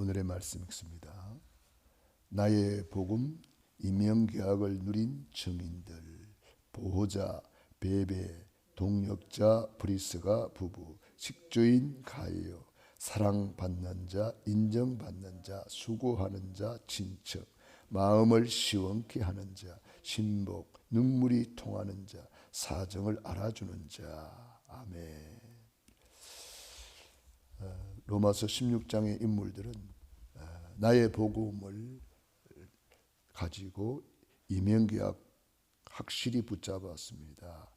오늘의 말씀 읽습니다. 나의 복음 임명계약을 누린 증인들, 보호자 베베, 동역자 브리스가 부부, 식주인 가이오, 사랑받는 자, 인정받는 자, 수고하는 자, 친척, 마음을 시원케 하는 자, 신복, 눈물이 통하는 자, 사정을 알아주는 자. 아멘. 로마서 16장의 인물들은 나의 복음을 가지고 임명계약 확실히 붙잡았습니다.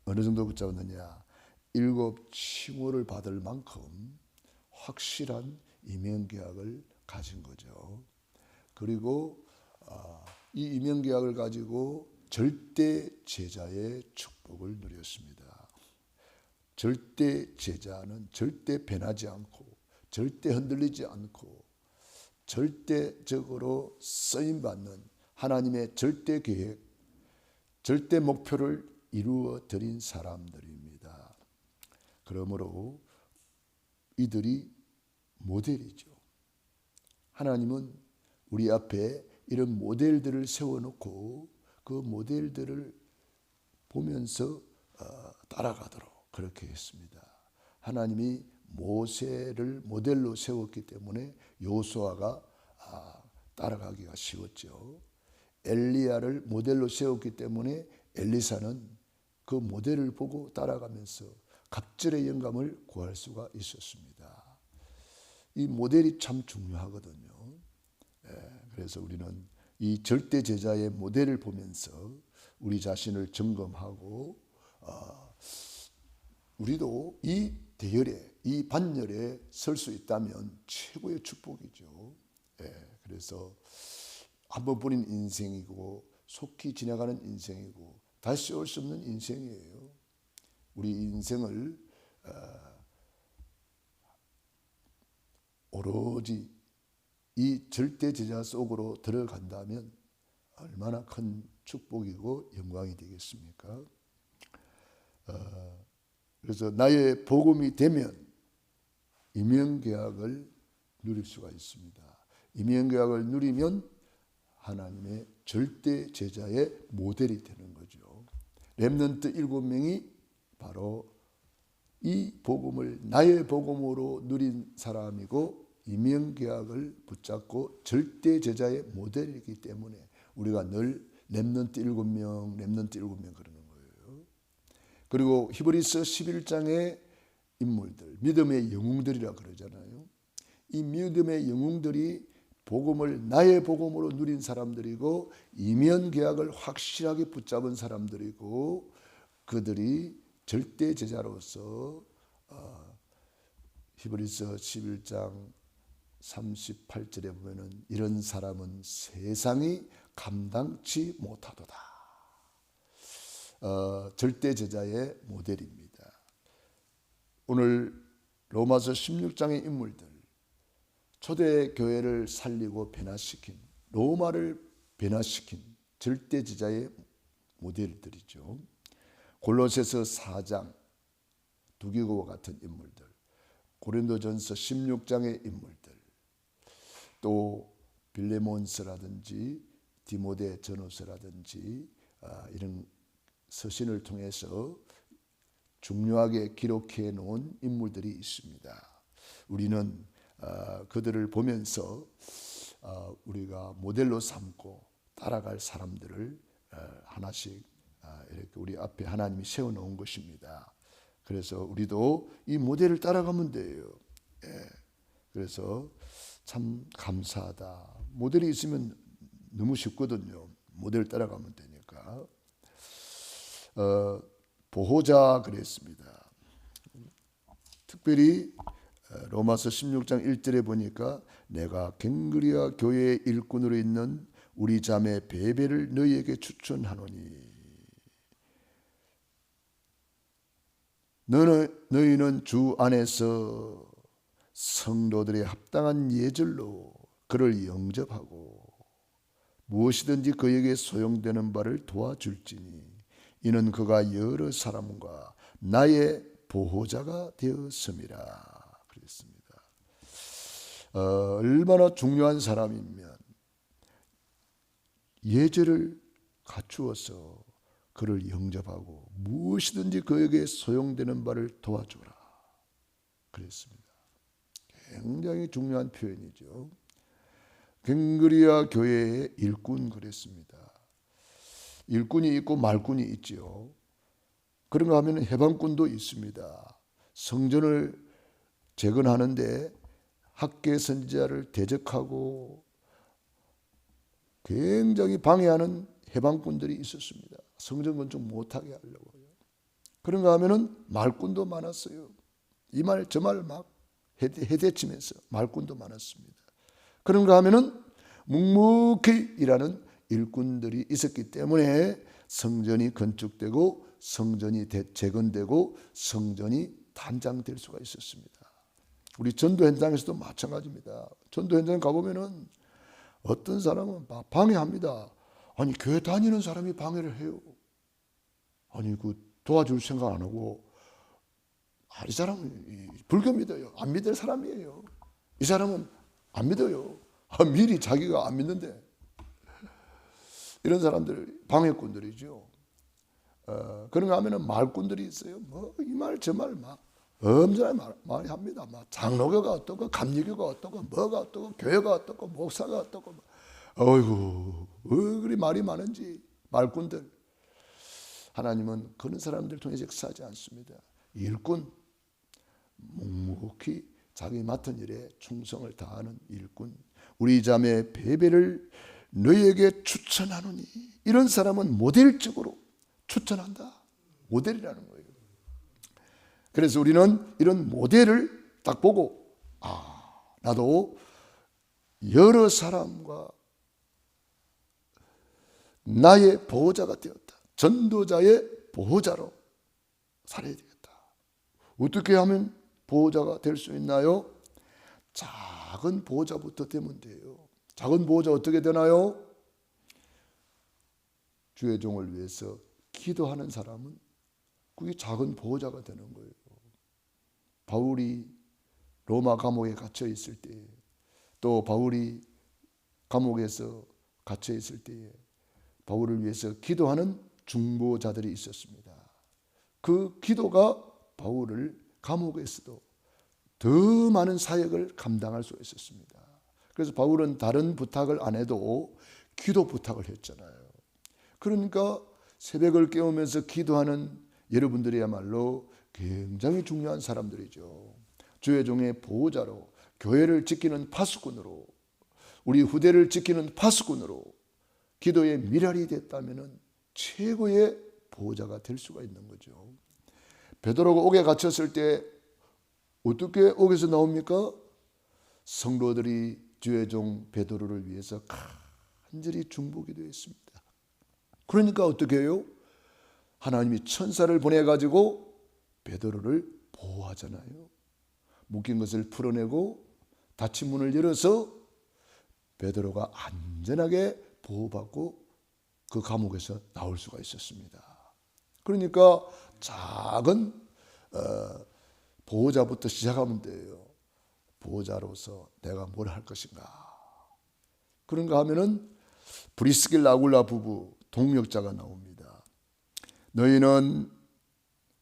어느 정도 붙잡았느냐? 7 칭호를 받을 만큼 확실한 임명계약을 가진 거죠. 그리고 이 임명계약을 가지고 절대 제자의 축복을 누렸습니다. 절대 제자는 절대 변하지 않고 절대 흔들리지 않고 절대적으로 쓰임받는 하나님의 절대 계획, 절대 목표를 이루어 드린 사람들입니다. 그러므로 이들이 모델이죠. 하나님은 우리 앞에 이런 모델들을 세워놓고 그 모델들을 보면서 따라가도록 그렇게 했습니다. 하나님이 모세를 모델로 세웠기 때문에 요수아가 따라가기가 쉬웠죠. 엘리야를 모델로 세웠기 때문에 엘리사는 그 모델을 보고 따라가면서 갑절의 영감을 구할 수가 있었습니다. 이 모델이 참 중요하거든요. 그래서 우리는 이 절대 제자의 모델을 보면서 우리 자신을 점검하고 우리도 이 대열에, 이 반열에 설 수 있다면 최고의 축복이죠. 그래서 한번 보낸 인생이고 속히 지나가는 인생이고 다시 올 수 없는 인생이에요. 우리 인생을 오로지 이 절대 제자 속으로 들어간다면 얼마나 큰 축복이고 영광이 되겠습니까? 그래서 나의 복음이 되면 임명계약을 누릴 수가 있습니다. 임명계약을 누리면 하나님의 절대 제자의 모델이 되는 거죠. 렘넌트 7명이 바로 이 복음을 나의 복음으로 누린 사람이고 임명계약을 붙잡고 절대 제자의 모델이기 때문에 우리가 늘 렘넌트 7명, 렘넌트 7명 그러는 거예요. 그리고 히브리서 11장의 인물들, 믿음의 영웅들이라 그러잖아요. 이 믿음의 영웅들이 복음을 나의 복음으로 누린 사람들이고 임명계약을 확실하게 붙잡은 사람들이고 그들이 절대 제자로서 히브리서 11장 38절에 보면은 이런 사람은 세상이 감당치 못하도다. 절대 제자의 모델입니다. 오늘 로마서 16장의 인물들, 초대교회를 살리고 변화시킨, 로마를 변화시킨 절대 제자의 모델들이죠. 골로새서 4장 두기고와 같은 인물들, 고린도전서 16장의 인물들, 또 빌레몬서라든지 디모데 전후서라든지 이런 서신을 통해서 중요하게 기록해 놓은 인물들이 있습니다. 우리는 그들을 보면서 우리가 모델로 삼고 따라갈 사람들을 하나씩 이렇게 우리 앞에 하나님이 세워놓은 것입니다. 그래서 우리도 이 모델을 따라가면 돼요. 그래서 참 감사하다. 모델이 있으면 너무 쉽거든요. 모델 따라가면 되니까. 보호자 그랬습니다. 특별히 로마서 16장 1절에 보니까 내가 갱그리아 교회의 일꾼으로 있는 우리 자매 베베를 너희에게 추천하노니 너희는 주 안에서 성도들의 합당한 예절로 그를 영접하고 무엇이든지 그에게 소용되는 바를 도와줄지니 이는 그가 여러 사람과 나의 보호자가 되었음이라 그랬습니다. 얼마나 중요한 사람이면 예절을 갖추어서 그를 영접하고 무엇이든지 그에게 소용되는 바를 도와주라 그랬습니다. 굉장히 중요한 표현이죠. 갱그리아 교회의 일꾼 그랬습니다. 일꾼이 있고 말꾼이 있지요. 그런가 하면 해방꾼도 있습니다. 성전을 재건하는데 학계 선지자를 대적하고 굉장히 방해하는 해방꾼들이 있었습니다. 성전 건축 못하게 하려고요. 그런가 하면은 말꾼도 많았어요. 이 말 저 말 막 해대치면서 말꾼도 많았습니다. 그런가 하면은 묵묵히 일하는 일꾼들이 있었기 때문에 성전이 건축되고 성전이 재건되고 성전이 단장될 수가 있었습니다. 우리 전도 현장에서도 마찬가지입니다. 전도 현장 가보면은 어떤 사람은 방해합니다. 아니 교회 다니는 사람이 방해를 해요. 아니 그 도와줄 생각 안 하고 이 사람은 불교 믿어요. 안 믿을 사람이에요. 이 사람은 안 믿어요. 미리 자기가 안 믿는데 이런 사람들 방해꾼들이죠. 그런가 하면은 말꾼들이 있어요. 뭐 이 말 저 말 막 엄청나게 많이 합니다. 막 장로교가 어떻고 감리교가 어떻고 뭐가 어떻고 교회가 어떻고 목사가 어떻고 어이구 그리 말이 많은지 말꾼들. 하나님은 그런 사람들 통해서 역사하지 않습니다. 일꾼 묵묵히 자기 맡은 일에 충성을 다하는 일꾼. 우리 자매 베베를 너희에게 추천하노니. 이런 사람은 모델적으로 추천한다. 모델이라는 거예요. 그래서 우리는 이런 모델을 딱 보고 나도 여러 사람과 나의 보호자가 되었다. 전도자의 보호자로 살아야 되겠다. 어떻게 하면 보호자가 될 수 있나요? 작은 보호자부터 되면 돼요. 작은 보호자 어떻게 되나요? 주의 종을 위해서 기도하는 사람은 그게 작은 보호자가 되는 거예요. 바울이 로마 감옥에 갇혀 있을 때, 또 바울이 감옥에서 갇혀 있을 때에 바울을 위해서 기도하는 중보자들이 있었습니다. 그 기도가 바울을 감옥에서도 더 많은 사역을 감당할 수 있었습니다. 그래서 바울은 다른 부탁을 안 해도 기도 부탁을 했잖아요. 그러니까 새벽을 깨우면서 기도하는 여러분들이야말로 굉장히 중요한 사람들이죠. 주의 종의 보호자로, 교회를 지키는 파수꾼으로, 우리 후대를 지키는 파수꾼으로 기도의 미랄이 됐다면 최고의 보호자가 될 수가 있는 거죠. 베드로가 옥에 갇혔을 때 어떻게 옥에서 나옵니까? 성도들이 주의 종 베드로를 위해서 간절히 중보기도 했습니다. 그러니까 어떻게 해요? 하나님이 천사를 보내가지고 베드로를 보호하잖아요. 묶인 것을 풀어내고 닫힌 문을 열어서 베드로가 안전하게 보호받고 그 감옥에서 나올 수가 있었습니다. 그러니까 작은 보호자부터 시작하면 돼요. 보호자로서 내가 뭘 할 것인가. 그런가 하면은 브리스길라 아굴라 부부 동력자가 나옵니다. 너희는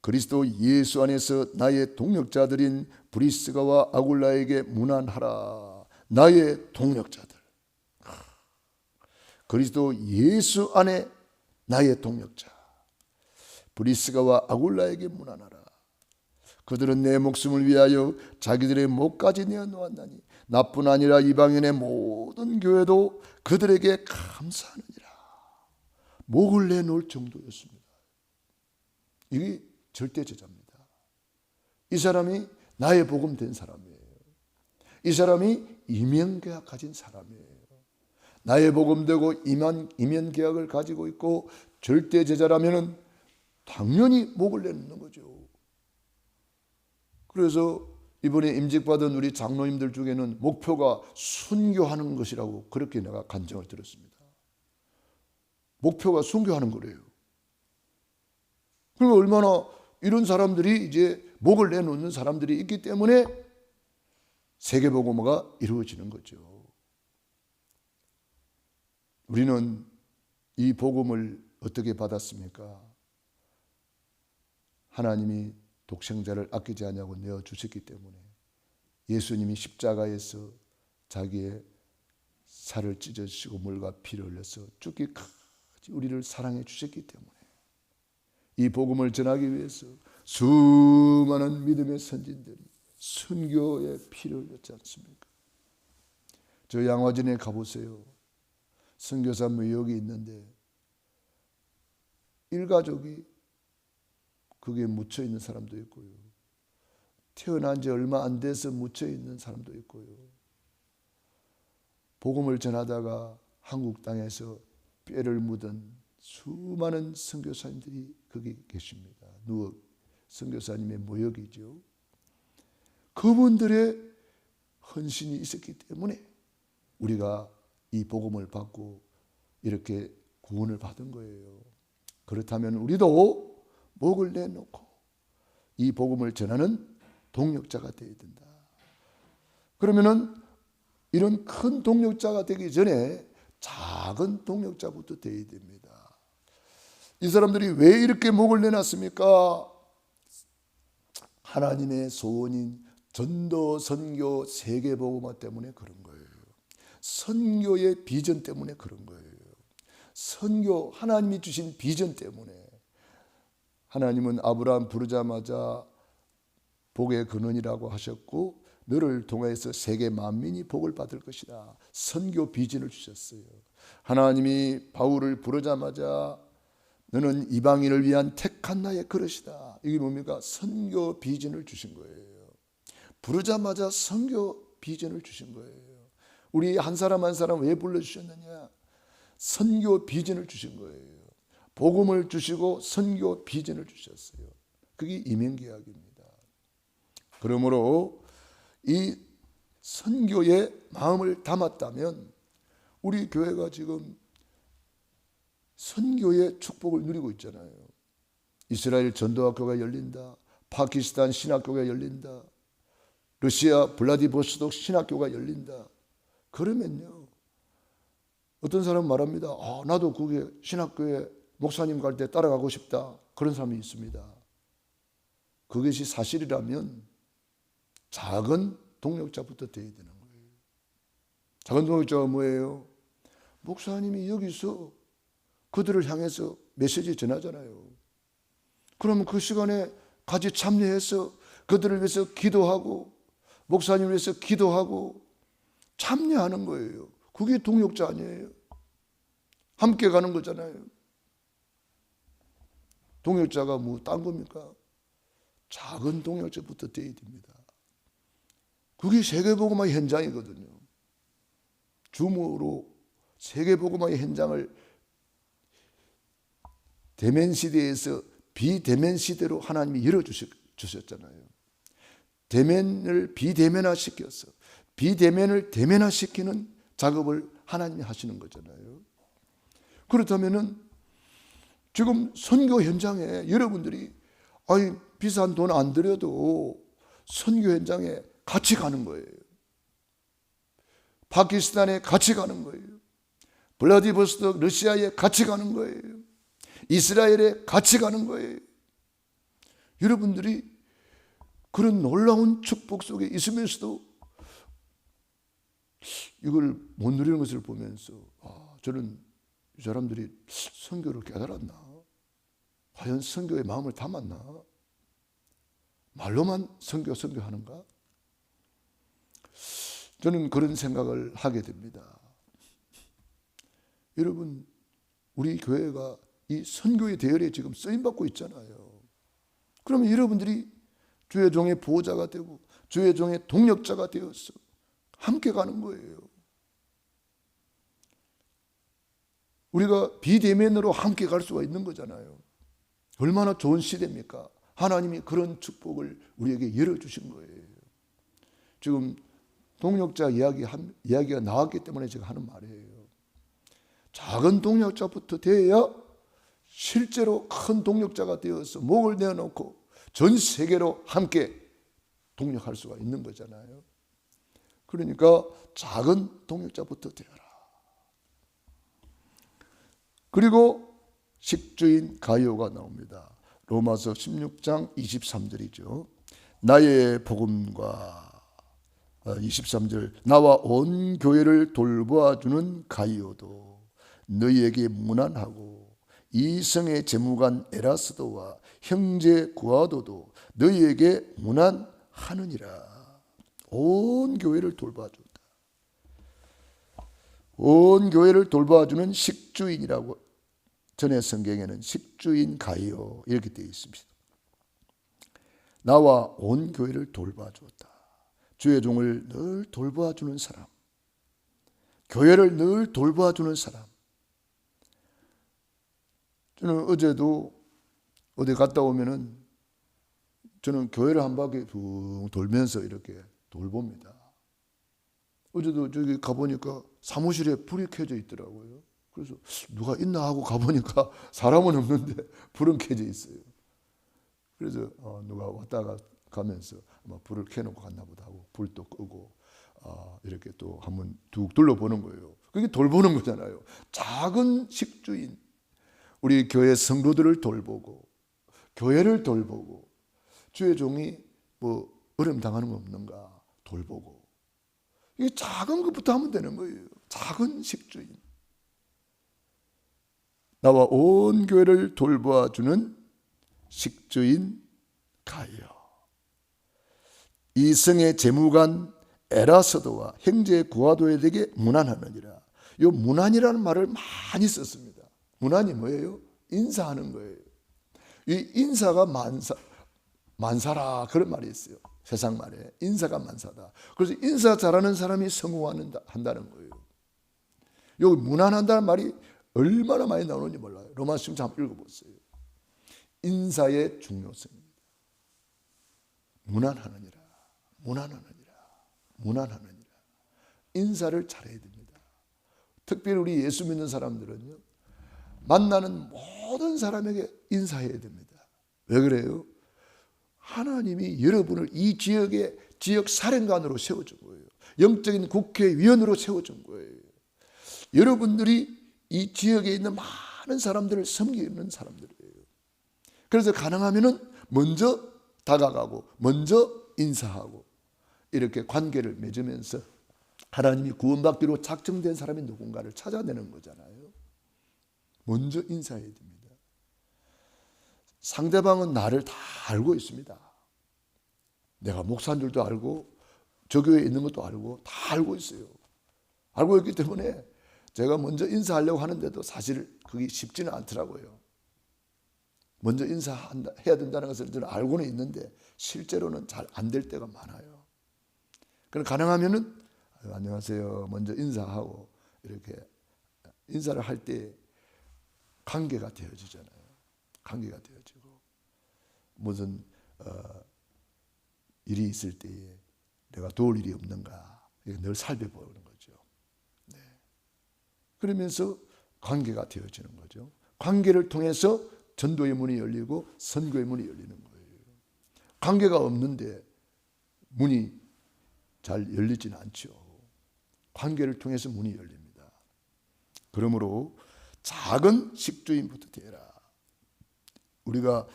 그리스도 예수 안에서 나의 동력자들인 브리스가와 아굴라에게 문안하라. 나의 동력자들. 그리스도 예수 안에 나의 동력자. 브리스가와 아굴라에게 문안하라. 그들은 내 목숨을 위하여 자기들의 목까지 내어놓았나니 나뿐 아니라 이방인의 모든 교회도 그들에게 감사하느니라. 목을 내놓을 정도였습니다. 이게 절대 제자입니다. 이 사람이 나의 복음 된 사람이에요. 이 사람이 이면계약 가진 사람이에요. 나의 복음 되고 이면계약을 가지고 있고 절대 제자라면은 당연히 목을 내놓는 거죠. 그래서 이번에 임직받은 우리 장로님들 중에는 목표가 순교하는 것이라고 그렇게 내가 간증을 들었습니다. 목표가 순교하는 거래요. 그러니까 얼마나 이런 사람들이 이제 목을 내놓는 사람들이 있기 때문에 세계복음화가 이루어지는 거죠. 우리는 이 복음을 어떻게 받았습니까? 하나님이 독생자를 아끼지 않냐고 내어주셨기 때문에 예수님이 십자가에서 자기의 살을 찢어주시고 물과 피를 흘려서 죽기까지 우리를 사랑해 주셨기 때문에 이 복음을 전하기 위해서 수많은 믿음의 선진들이 순교의 피를 흘렸지 않습니까? 저 양화진에 가보세요. 선교사 무역이 있는데 일가족이 그게 묻혀 있는 사람도 있고요. 태어난 지 얼마 안 돼서 묻혀 있는 사람도 있고요. 복음을 전하다가 한국 땅에서 뼈를 묻은 수많은 선교사님들이 거기 계십니다. 누워 선교사님의 모역이죠. 그분들의 헌신이 있었기 때문에 우리가 이 복음을 받고 이렇게 구원을 받은 거예요. 그렇다면 우리도 목을 내놓고 이 복음을 전하는 동력자가 되어야 된다. 그러면은 이런 큰 동력자가 되기 전에 작은 동력자부터 되어야 됩니다. 이 사람들이 왜 이렇게 목을 내놨습니까? 하나님의 소원인 전도, 선교, 세계복음화 때문에 그런 거예요. 선교의 비전 때문에 그런 거예요. 선교, 하나님이 주신 비전 때문에. 하나님은 아브라함 부르자마자 복의 근원이라고 하셨고 너를 통해서 세계 만민이 복을 받을 것이다. 선교 비전을 주셨어요. 하나님이 바울을 부르자마자 너는 이방인을 위한 택한 나의 그릇이다. 이게 뭡니까? 선교 비전을 주신 거예요. 부르자마자 선교 비전을 주신 거예요. 우리 한 사람 한 사람 왜 불러주셨느냐? 선교 비전을 주신 거예요. 복음을 주시고 선교 비전을 주셨어요. 그게 이민계약입니다. 그러므로 이 선교의 마음을 담았다면 우리 교회가 지금 선교의 축복을 누리고 있잖아요. 이스라엘 전도학교가 열린다. 파키스탄 신학교가 열린다. 러시아 블라디보스토크 신학교가 열린다. 그러면요, 어떤 사람은 말합니다. 나도 그게 신학교에 목사님 갈 때 따라가고 싶다. 그런 사람이 있습니다. 그것이 사실이라면 작은 동력자부터 되어야 되는 거예요. 작은 동력자가 뭐예요? 목사님이 여기서 그들을 향해서 메시지 전하잖아요. 그러면 그 시간에 같이 참여해서 그들을 위해서 기도하고 목사님을 위해서 기도하고 참여하는 거예요. 그게 동력자 아니에요? 함께 가는 거잖아요. 동역자가 뭐 딴 겁니까? 작은 동역자부터 되어야 됩니다. 그게 세계복음화의 현장이거든요. 줌으로 세계복음화의 현장을 대면 시대에서 비대면 시대로 하나님이 열어주셨잖아요. 대면을 비대면화시켜서 비대면을 대면화시키는 작업을 하나님이 하시는 거잖아요. 그렇다면은 지금 선교 현장에 여러분들이 비싼 돈 안 들여도 선교 현장에 같이 가는 거예요. 파키스탄에 같이 가는 거예요. 블라디보스토크 러시아에 같이 가는 거예요. 이스라엘에 같이 가는 거예요. 여러분들이 그런 놀라운 축복 속에 있으면서도 이걸 못 누리는 것을 보면서 저는 이 사람들이 선교를 깨달았나? 과연 선교의 마음을 담았나? 말로만 선교하는가? 저는 그런 생각을 하게 됩니다. 여러분, 우리 교회가 이 선교의 대열에 지금 쓰임받고 있잖아요. 그러면 여러분들이 주의 종의 보호자가 되고 주의 종의 동력자가 되어서 함께 가는 거예요. 우리가 비대면으로 함께 갈 수가 있는 거잖아요. 얼마나 좋은 시대입니까? 하나님이 그런 축복을 우리에게 열어주신 거예요. 지금 동력자 이야기가 나왔기 때문에 제가 하는 말이에요. 작은 동력자부터 되어야 실제로 큰 동력자가 되어서 목을 내어놓고 전 세계로 함께 동력할 수가 있는 거잖아요. 그러니까 작은 동역자부터 되어라. 그리고 식주인 가이오가 나옵니다. 로마서 16장 23절이죠. 나의 복음과 23절 나와 온 교회를 돌보아주는 가이오도 너희에게 문안하고 이성의 재무관 에라스도와 형제 구아도도 너희에게 문안하느니라. 온 교회를 돌봐준다. 온 교회를 돌봐주는 식주인이라고 전에 성경에는 식주인 가이오 이렇게 되어 있습니다. 나와 온 교회를 돌봐주었다. 주의 종을 늘 돌봐주는 사람, 교회를 늘 돌봐주는 사람. 저는 어제도 어디 갔다 오면은 저는 교회를 한 바퀴 둥 돌면서 이렇게 돌봅니다. 어제도 저기 가보니까 사무실에 불이 켜져 있더라고요. 그래서 누가 있나 하고 가보니까 사람은 없는데 불은 켜져 있어요. 그래서 누가 왔다가 가면서 아마 불을 켜놓고 갔나 보다 하고 불도 끄고 이렇게 또 한번 툭 둘러보는 거예요. 그게 돌보는 거잖아요. 작은 식주인, 우리 교회 성도들을 돌보고 교회를 돌보고 주의 종이 뭐 어려움 당하는 거 없는가 돌보고, 이게 작은 것부터 하면 되는 거예요. 작은 식주인. 나와 온 교회를 돌보아주는 식주인 가이오, 이성의 재무관 에라서도와 형제 구아도에게 문안하느니라. 이 문안이라는 말을 많이 썼습니다. 문안이 뭐예요? 인사하는 거예요. 이 인사가 만사라 그런 말이 있어요. 세상 말에 인사가 만사다. 그래서 인사 잘하는 사람이 성공한다는 거예요. 여기 문안한다는 말이 얼마나 많이 나오는지 몰라요. 로마서 10장 한번 읽어보세요. 인사의 중요성입니다. 문안하느니라, 문안하느니라, 문안하느니라. 인사를 잘해야 됩니다. 특별히 우리 예수 믿는 사람들은요, 만나는 모든 사람에게 인사해야 됩니다. 왜 그래요? 하나님이 여러분을 이 지역의 지역 사령관으로 세워준 거예요. 영적인 국회의원으로 세워준 거예요. 여러분들이 이 지역에 있는 많은 사람들을 섬기는 사람들이에요. 그래서 가능하면은 먼저 다가가고 먼저 인사하고 이렇게 관계를 맺으면서 하나님이 구원받기로 작정된 사람이 누군가를 찾아내는 거잖아요. 먼저 인사해야 됩니다. 상대방은 나를 다 알고 있습니다. 내가 목사인 줄도 알고 저 교회에 있는 것도 알고 다 알고 있어요. 알고 있기 때문에 제가 먼저 인사하려고 하는데도 사실 그게 쉽지는 않더라고요. 먼저 인사해야 된다는 것을 저는 알고는 있는데 실제로는 잘 안 될 때가 많아요. 그럼 가능하면은 안녕하세요 먼저 인사하고 이렇게 인사를 할 때 관계가 되어지잖아요. 관계가 되어지고 무슨 일이 있을 때에 내가 도울 일이 없는가 늘 살펴보는 거죠. 네. 그러면서 관계가 되어지는 거죠. 관계를 통해서 전도의 문이 열리고 선교의 문이 열리는 거예요. 관계가 없는데 문이 잘 열리지는 않죠. 관계를 통해서 문이 열립니다. 그러므로 작은 식주인부터 되라. 우리가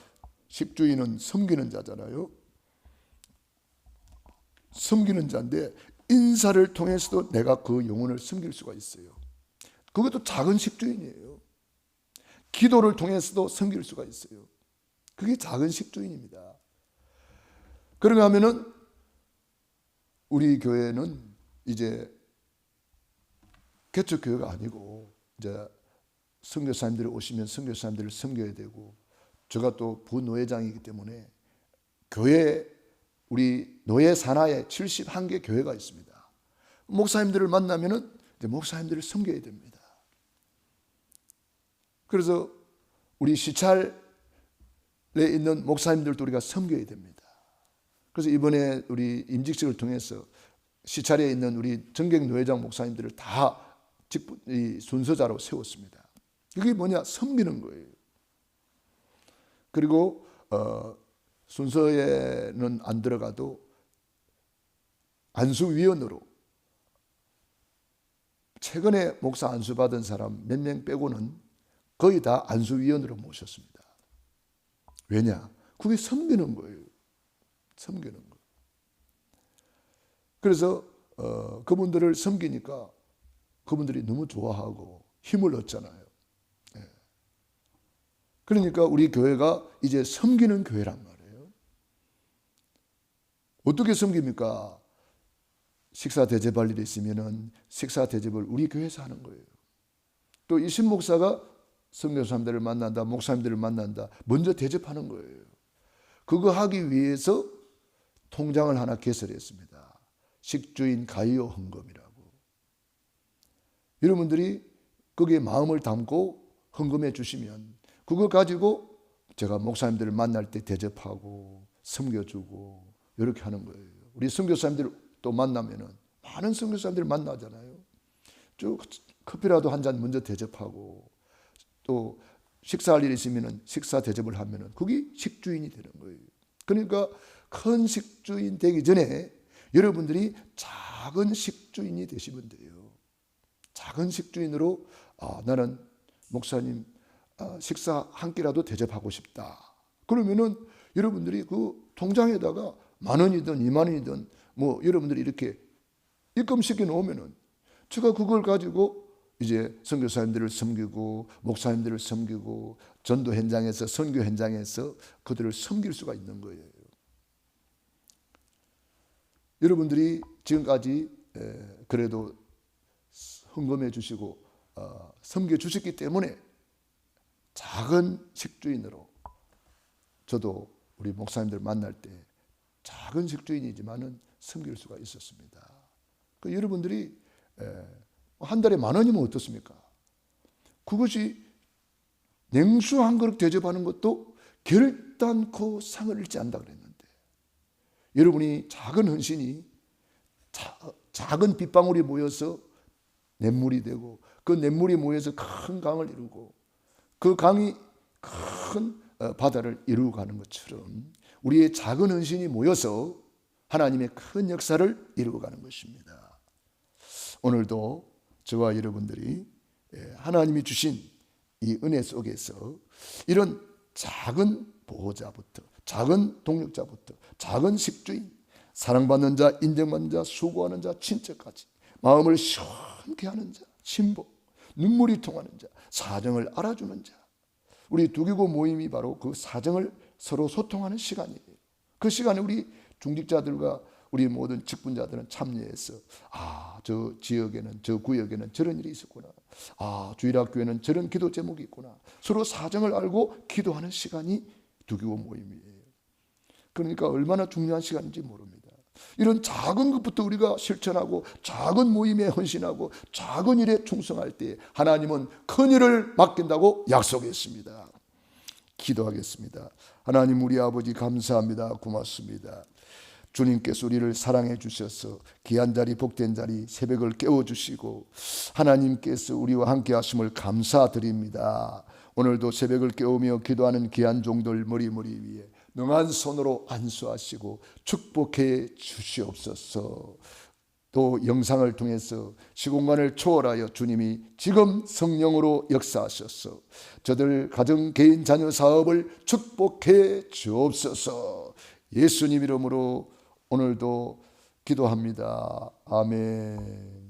식주인은 섬기는 자잖아요. 섬기는 자인데 인사를 통해서도 내가 그 영혼을 섬길 수가 있어요. 그것도 작은 식주인이에요. 기도를 통해서도 섬길 수가 있어요. 그게 작은 식주인입니다. 그런가 하면은 우리 교회는 이제 개척교회가 아니고 이제 선교사님들이 오시면 선교사님들을 섬겨야 되고, 제가 또 부노회장이기 때문에 교회 우리 노예 산하에 71개 교회가 있습니다. 목사님들을 만나면은 이제 목사님들을 섬겨야 됩니다. 그래서 우리 시찰에 있는 목사님들도 우리가 섬겨야 됩니다. 그래서 이번에 우리 임직식을 통해서 시찰에 있는 우리 정경 노회장 목사님들을 다 순서자로 세웠습니다. 그게 뭐냐? 섬기는 거예요. 그리고 순서에는 안 들어가도 안수위원으로 최근에 목사 안수 받은 사람 몇 명 빼고는 거의 다 안수위원으로 모셨습니다. 왜냐? 그게 섬기는 거예요. 섬기는 거. 그래서 그분들을 섬기니까 그분들이 너무 좋아하고 힘을 얻잖아요. 예. 그러니까 우리 교회가 이제 섬기는 교회란 말이에요. 어떻게 섬깁니까? 식사 대접할 일이 있으면은 식사 대접을 우리 교회에서 하는 거예요. 또 이 신목사가 선교사님들을 만난다, 목사님들을 만난다, 먼저 대접하는 거예요. 그거 하기 위해서 통장을 하나 개설했습니다. 식주인 가이오 헌금이라고. 여러분들이 거기에 마음을 담고 헌금해 주시면 그거 가지고 제가 목사님들을 만날 때 대접하고 섬겨주고 이렇게 하는 거예요. 우리 선교사님들 또 만나면은 많은 선교사님들 만나잖아요. 쭉 커피라도 한 잔 먼저 대접하고 또 식사할 일이 있으면은 식사 대접을 하면은 그게 식주인이 되는 거예요. 그러니까 큰 식주인 되기 전에 여러분들이 작은 식주인이 되시면 돼요. 작은 식주인으로 나는 목사님 식사 한 끼라도 대접하고 싶다. 그러면은 여러분들이 그 통장에다가 10,000원이든 20,000원이든 뭐 여러분들이 이렇게 입금시켜 놓으면은 제가 그걸 가지고 이제 선교사님들을 섬기고 목사님들을 섬기고 전도 현장에서 선교 현장에서 그들을 섬길 수가 있는 거예요. 여러분들이 지금까지 그래도 헌금해 주시고 섬겨 주셨기 때문에 작은 식주인으로 저도 우리 목사님들 만날 때 작은 식주인이지만은 섬길 수가 있었습니다. 그 여러분들이 한 달에 10,000원이면 어떻습니까? 그것이 냉수 한 그릇 대접하는 것도 결단코 상을 잃지 않는다 그랬는데 여러분이 작은 헌신이 작은 빗방울이 모여서 냇물이 되고 그 냇물이 모여서 큰 강을 이루고 그 강이 큰 바다를 이루고 가는 것처럼 우리의 작은 헌신이 모여서 하나님의 큰 역사를 이루고 가는 것입니다. 오늘도 저와 여러분들이 하나님이 주신 이 은혜 속에서 이런 작은 보호자부터 작은 동력자부터 작은 식주인, 사랑받는 자, 인정받는 자, 수고하는 자, 친척까지 마음을 시원케 하는 자, 친복, 눈물이 통하는 자, 사정을 알아주는 자. 우리 두기고 모임이 바로 그 사정을 서로 소통하는 시간이에요. 그 시간에 우리 중직자들과 우리 모든 직분자들은 참여해서 저 지역에는 저 구역에는 저런 일이 있었구나. 주일학교에는 저런 기도 제목이 있구나. 서로 사정을 알고 기도하는 시간이 두기고 모임이에요. 그러니까 얼마나 중요한 시간인지 모릅니다. 이런 작은 것부터 우리가 실천하고 작은 모임에 헌신하고 작은 일에 충성할 때 하나님은 큰 일을 맡긴다고 약속했습니다. 기도하겠습니다. 하나님 우리 아버지 감사합니다. 고맙습니다. 주님께서 우리를 사랑해 주셔서 귀한 자리 복된 자리 새벽을 깨워주시고 하나님께서 우리와 함께 하심을 감사드립니다. 오늘도 새벽을 깨우며 기도하는 귀한 종들 머리 위에 능한 손으로 안수하시고 축복해 주시옵소서. 또 영상을 통해서 시공간을 초월하여 주님이 지금 성령으로 역사하셔서 저들 가정 개인 자녀 사업을 축복해 주옵소서. 예수님 이름으로 오늘도 기도합니다. 아멘.